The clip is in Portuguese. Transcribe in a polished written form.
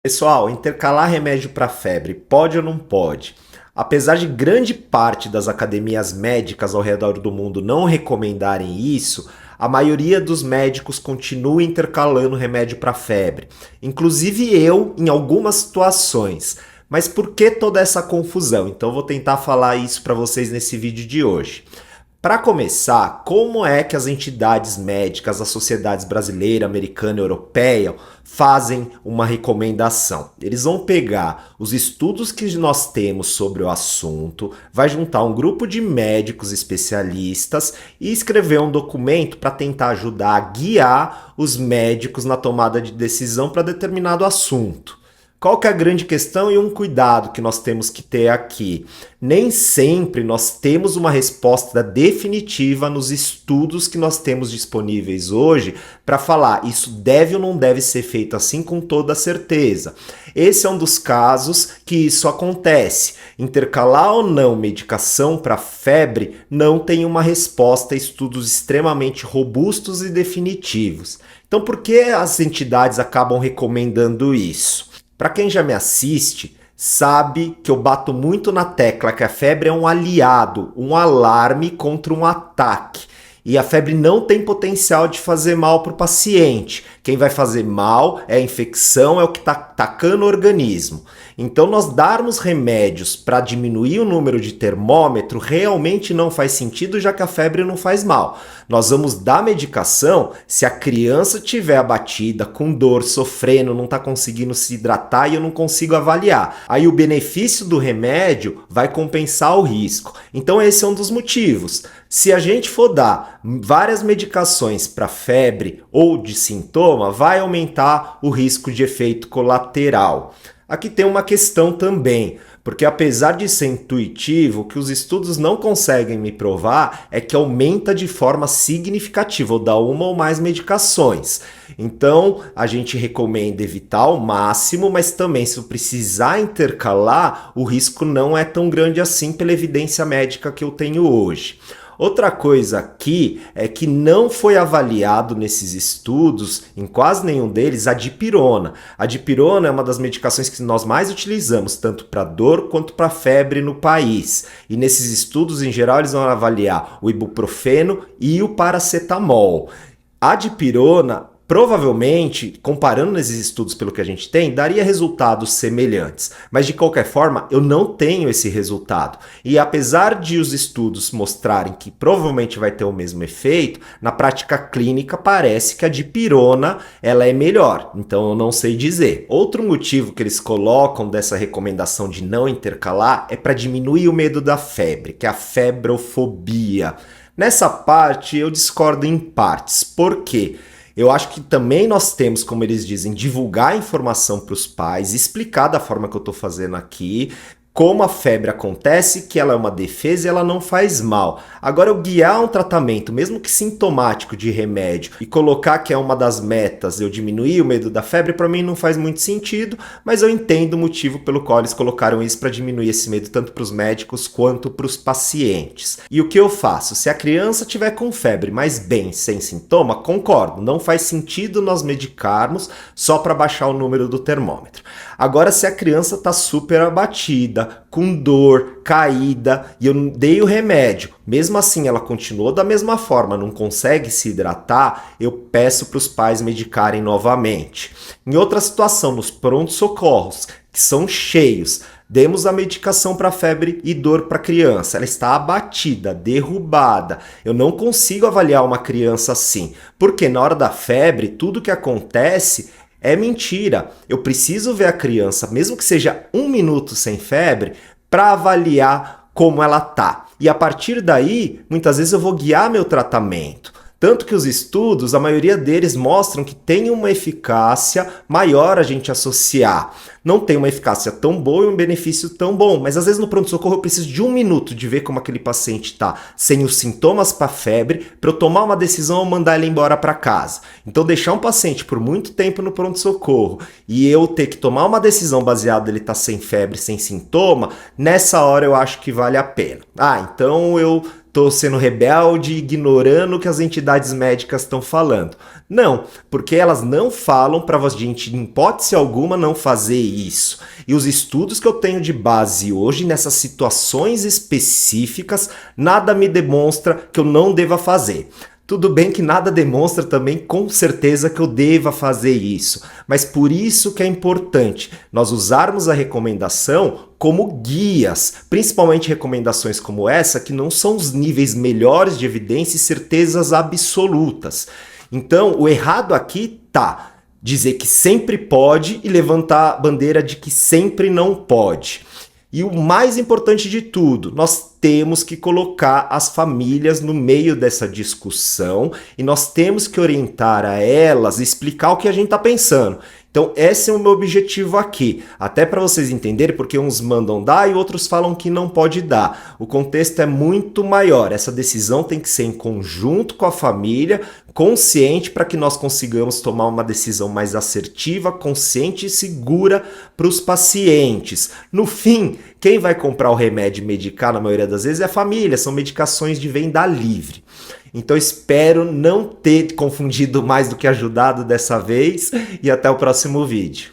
Pessoal, intercalar remédio para febre pode ou não pode? Apesar de grande parte das academias médicas ao redor do mundo não recomendarem isso, a maioria dos médicos continua intercalando remédio para febre, inclusive eu em algumas situações. Mas por que toda essa confusão? Então eu vou tentar falar isso para vocês nesse vídeo de hoje. Para começar, como é que as entidades médicas, as sociedades brasileira, americana e europeia fazem uma recomendação? Eles vão pegar os estudos que nós temos sobre o assunto, vai juntar um grupo de médicos especialistas e escrever um documento para tentar ajudar a guiar os médicos na tomada de decisão para determinado assunto. Qual que é a grande questão e um cuidado que nós temos que ter aqui? Nem sempre nós temos uma resposta definitiva nos estudos que nós temos disponíveis hoje para falar isso deve ou não deve ser feito assim com toda certeza. Esse é um dos casos que isso acontece. Intercalar ou não medicação para febre não tem uma resposta a estudos extremamente robustos e definitivos. Então por que as entidades acabam recomendando isso? Para quem já me assiste, sabe que eu bato muito na tecla que a febre é um aliado, um alarme contra um ataque. E a febre não tem potencial de fazer mal para o paciente. Quem vai fazer mal é a infecção, é o que está atacando o organismo. Então nós darmos remédios para diminuir o número de termômetro realmente não faz sentido, já que a febre não faz mal. Nós vamos dar medicação se a criança estiver abatida, com dor, sofrendo, não está conseguindo se hidratar e eu não consigo avaliar. Aí o benefício do remédio vai compensar o risco. Então esse é um dos motivos. Se a gente for dar várias medicações para febre ou de sintoma, vai aumentar o risco de efeito colateral. Aqui tem uma questão também, porque apesar de ser intuitivo, o que os estudos não conseguem me provar é que aumenta de forma significativa ou dá uma ou mais medicações. Então a gente recomenda evitar ao máximo, mas também se precisar intercalar, o risco não é tão grande assim pela evidência médica que eu tenho hoje. Outra coisa aqui é que não foi avaliado nesses estudos, em quase nenhum deles, a dipirona. A dipirona é uma das medicações que nós mais utilizamos, tanto para dor quanto para febre no país. E nesses estudos, em geral, eles vão avaliar o ibuprofeno e o paracetamol. A dipirona, provavelmente, comparando nesses estudos pelo que a gente tem, daria resultados semelhantes. Mas de qualquer forma, eu não tenho esse resultado. E apesar de os estudos mostrarem que provavelmente vai ter o mesmo efeito, na prática clínica parece que a dipirona ela é melhor. Então eu não sei dizer. Outro motivo que eles colocam dessa recomendação de não intercalar é para diminuir o medo da febre, que é a febrofobia. Nessa parte eu discordo em partes. Por quê? Eu acho que também nós temos, como eles dizem, divulgar a informação para os pais, explicar da forma que eu estou fazendo aqui, como a febre acontece, que ela é uma defesa e ela não faz mal. Agora, eu guiar um tratamento, mesmo que sintomático de remédio, e colocar que é uma das metas, eu diminuir o medo da febre, para mim não faz muito sentido, mas eu entendo o motivo pelo qual eles colocaram isso para diminuir esse medo tanto para os médicos quanto para os pacientes. E o que eu faço? Se a criança tiver com febre, mas bem, sem sintoma, concordo, não faz sentido nós medicarmos só para baixar o número do termômetro. Agora, se a criança está super abatida, com dor, caída, e eu dei o remédio, mesmo assim ela continuou da mesma forma, não consegue se hidratar, eu peço para os pais medicarem novamente. Em outra situação, nos prontos-socorros, que são cheios, demos a medicação para febre e dor para a criança. Ela está abatida, derrubada. Eu não consigo avaliar uma criança assim, porque na hora da febre, tudo que acontece é mentira. Eu preciso ver a criança, mesmo que seja 1 minuto sem febre, para avaliar como ela tá. E a partir daí, muitas vezes eu vou guiar meu tratamento. Tanto que os estudos, a maioria deles mostram que tem uma eficácia maior a gente associar. Não tem uma eficácia tão boa e um benefício tão bom, mas às vezes no pronto-socorro eu preciso de 1 minuto de ver como aquele paciente está sem os sintomas para febre, para eu tomar uma decisão ou mandar ele embora para casa. Então deixar um paciente por muito tempo no pronto-socorro e eu ter que tomar uma decisão baseada ele estar sem febre, sem sintoma, nessa hora eu acho que vale a pena. Então eu tô sendo rebelde, ignorando o que as entidades médicas estão falando. Não, porque elas não falam para a gente, em hipótese alguma, não fazer isso. E os estudos que eu tenho de base hoje, nessas situações específicas, nada me demonstra que eu não deva fazer. Tudo bem que nada demonstra também com certeza que eu deva fazer isso, mas por isso que é importante nós usarmos a recomendação como guias, principalmente recomendações como essa, que não são os níveis melhores de evidência e certezas absolutas. Então, o errado aqui tá dizer que sempre pode e levantar a bandeira de que sempre não pode. E o mais importante de tudo, nós temos que colocar as famílias no meio dessa discussão e nós temos que orientar a elas, explicar o que a gente está pensando. Então, esse é o meu objetivo aqui. Até para vocês entenderem, porque uns mandam dar e outros falam que não pode dar. O contexto é muito maior. Essa decisão tem que ser em conjunto com a família, consciente, para que nós consigamos tomar uma decisão mais assertiva, consciente e segura para os pacientes. No fim, quem vai comprar o remédio e medicar, na maioria das vezes, é a família. São medicações de venda livre. Então espero não ter confundido mais do que ajudado dessa vez e até o próximo vídeo.